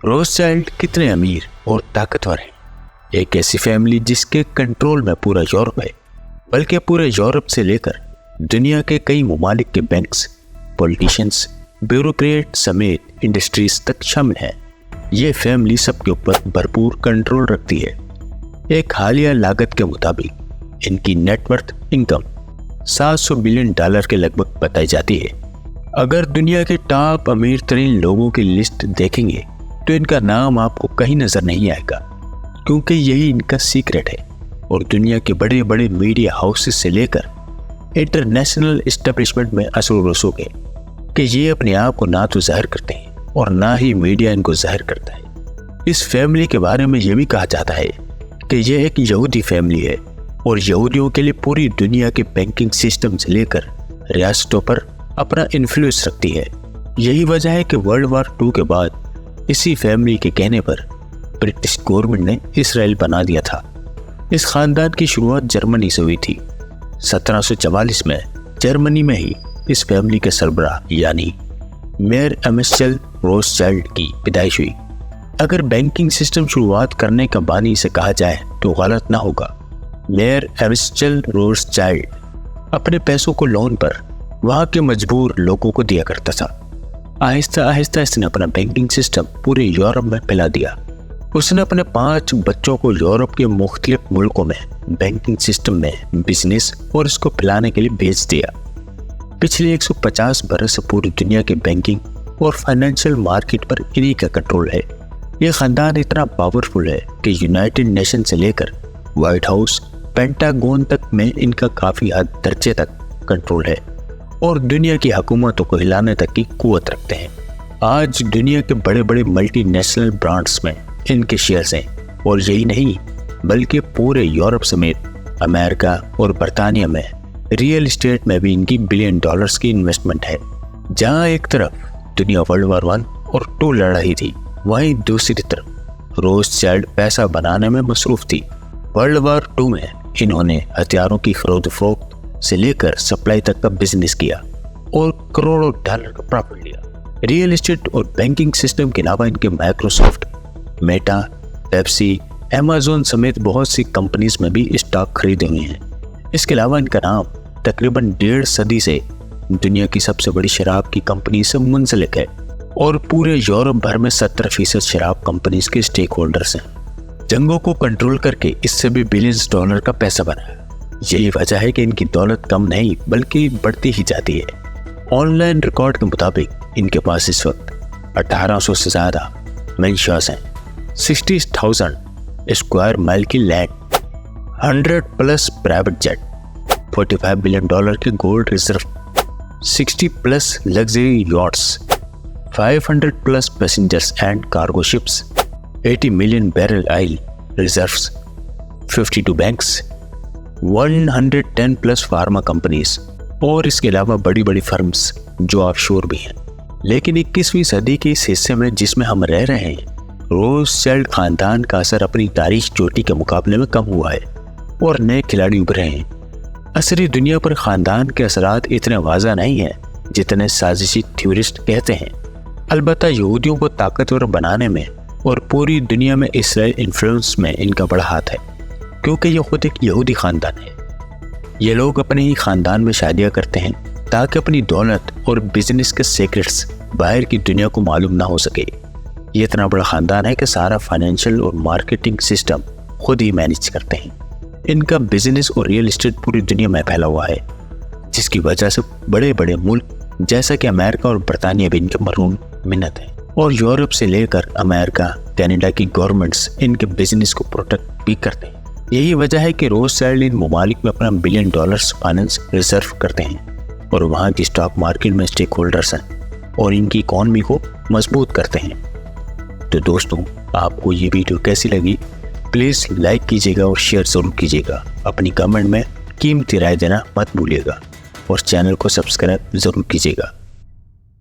Rothschild कितने अमीर और ताकतवर हैं। एक ऐसी फैमिली जिसके कंट्रोल में पूरा यूरोप है, बल्कि पूरे यूरोप से लेकर दुनिया के कई ममालिक के बैंक्स, पॉलिटिशियंस, ब्यूरोक्रेट समेत इंडस्ट्रीज तक शामिल हैं। ये फैमिली सबके ऊपर भरपूर कंट्रोल रखती है। एक हालिया लागत के मुताबिक इनकी नेटवर्थ इनकम $700 बिलियन के लगभग बताई जाती है। अगर दुनिया के टॉप अमीर तरीन लोगों की लिस्ट देखेंगे तो इनका नाम आपको कहीं नजर नहीं आएगा, क्योंकि यही इनका सीक्रेट है। और दुनिया के बड़े बड़े मीडिया हाउसेस से लेकर इंटरनेशनल एस्टेब्लिशमेंट में असर रसूख है कि ये अपने आप को ना तो जाहिर करते हैं और ना ही मीडिया इनको जाहिर करता है। इस फैमिली के बारे में यह भी कहा जाता है कि यह एक यहूदी फैमिली है और यहूदियों के लिए पूरी दुनिया के बैंकिंग सिस्टम से लेकर रियासतों पर अपना इन्फ्लुएंस रखती है। यही वजह है कि वर्ल्ड वॉर 2 के बाद इसी फैमिली के कहने पर ब्रिटिश गवर्नमेंट ने इसराइल बना दिया था। इस खानदान की शुरुआत जर्मनी से हुई थी। 1744 में जर्मनी में ही इस फैमिली के सरबराह यानी मेयर एम्स्चेल रोथस्चाइल्ड की पैदाइश हुई। अगर बैंकिंग सिस्टम शुरुआत करने का बानी से कहा जाए तो गलत ना होगा। मेयर एम्स्चेल रोथस्चाइल्ड अपने पैसों को लोन पर वहाँ के मजबूर लोगों को दिया करता था। आहिस्ता आहिस्ता इसने अपना बैंकिंग सिस्टम पूरे यूरोप में फैला दिया। उसने अपने 5 बच्चों को यूरोप के मुख्तलिफ मुल्कों में बैंकिंग सिस्टम में बिजनेस और इसको फैलाने के लिए भेज दिया। पिछले 150 बरस से पूरी दुनिया के बैंकिंग और फाइनेंशियल मार्केट पर इन्हीं का कंट्रोल है। ये खानदान इतना पावरफुल है कि यूनाइटेड नेशन से लेकर व्हाइट हाउस, पेंटागन तक में इनका काफ़ी हद दर्जे तक कंट्रोल है और दुनिया की हुकूमतों को हिलाने तक की कुव्वत रखते हैं। आज दुनिया के बड़े बड़े मल्टीनेशनल ब्रांड्स में इनके शेयर्स हैं और यही नहीं बल्कि पूरे यूरोप समेत अमेरिका और बरतानिया में रियल एस्टेट में भी इनकी $बिलियन की इन्वेस्टमेंट है। जहां एक तरफ दुनिया वर्ल्ड वॉर 1 और 2 लड़ रही थी, वहीं दूसरी तरफ रोथस्चाइल्ड पैसा बनाने में मसरूफ थी। वर्ल्ड वॉर 2 में इन्होंने हथियारों की खरीद फरोख्त से लेकर सप्लाई तक का बिजनेस किया और करोड़ों डॉलर का प्रॉफिट लिया। रियल एस्टेट और बैंकिंग सिस्टम के अलावा इनके माइक्रोसॉफ्ट, मेटा, पेप्सी, अमेज़न समेत बहुत सी कंपनीज में भी स्टॉक खरीदे हुए हैं। इसके अलावा इनका नाम तकरीबन 1.5 सदी से दुनिया की सबसे बड़ी शराब की कंपनी से मुंसलिक है और पूरे यूरोप भर में 70% शराब कंपनीज के स्टेक होल्डर्स हैं। जंगों को कंट्रोल करके इससे भी $बिलियंस का पैसा बनाया। यही वजह है कि इनकी दौलत कम नहीं बल्कि बढ़ती ही जाती है। ऑनलाइन रिकॉर्ड के मुताबिक इनके पास इस वक्त 1800 से ज़्यादा मेंशर्स हैं, 60,000 स्क्वायर माइल की लैंड, 100+ प्राइवेट जेट, $45 बिलियन के gold reserve, 60+ luxury yachts, 500+ passengers and cargo ships, 80 million barrel oil reserves, 52 banks, 110+ pharma companies और इसके अलावा बड़ी बड़ी फर्म्स जो ऑफशोर भी हैं। लेकिन 21वीं सदी के इस हिस्से में जिसमें हम रह रहे हैं, रोथस्चाइल्ड खानदान का असर अपनी तारीख चोटी के मुकाबले में कम हुआ है और नए खिलाड़ी उभरे हैं। असरी दुनिया पर खानदान के असरात इतने वाज़ा नहीं है जितने साजिशी थ्योरिस्ट कहते हैं। अलबत्ता यहूदियों को ताकतवर बनाने में और पूरी दुनिया में इसराइल इन्फ्लुएंस में इनका बड़ा हाथ है, क्योंकि ये खुद एक यहूदी खानदान है। ये लोग अपने ही खानदान में शादियाँ करते हैं ताकि अपनी दौलत और बिजनेस के सीक्रेट्स बाहर की दुनिया को मालूम ना हो सके। ये इतना बड़ा खानदान है कि सारा फाइनेंशियल और मार्केटिंग सिस्टम खुद ही मैनेज करते हैं। इनका बिजनेस और रियल एस्टेट पूरी दुनिया में फैला हुआ है, जिसकी वजह से बड़े बड़े मुल्क जैसा कि अमेरिका और बरतानिया भी इनके मरून मिन्नत हैं और यूरोप से लेकर अमेरिका, कनाडा की गवर्नमेंट्स इनके बिजनेस को प्रोटेक्ट भी करते हैं। यही वजह है कि रोथस्चाइल्ड इन ममालिक में अपना $1 बिलियन फाइनेंस रिजर्व करते हैं और वहाँ की स्टॉक मार्केट में स्टेक होल्डर्स हैं और इनकी इकॉनमी को मजबूत करते हैं। तो दोस्तों, आपको ये वीडियो कैसी लगी प्लीज़ लाइक कीजिएगा और शेयर ज़रूर कीजिएगा। अपनी कमेंट में कीमती राय देना मत भूलिएगा और चैनल को सब्सक्राइब ज़रूर कीजिएगा।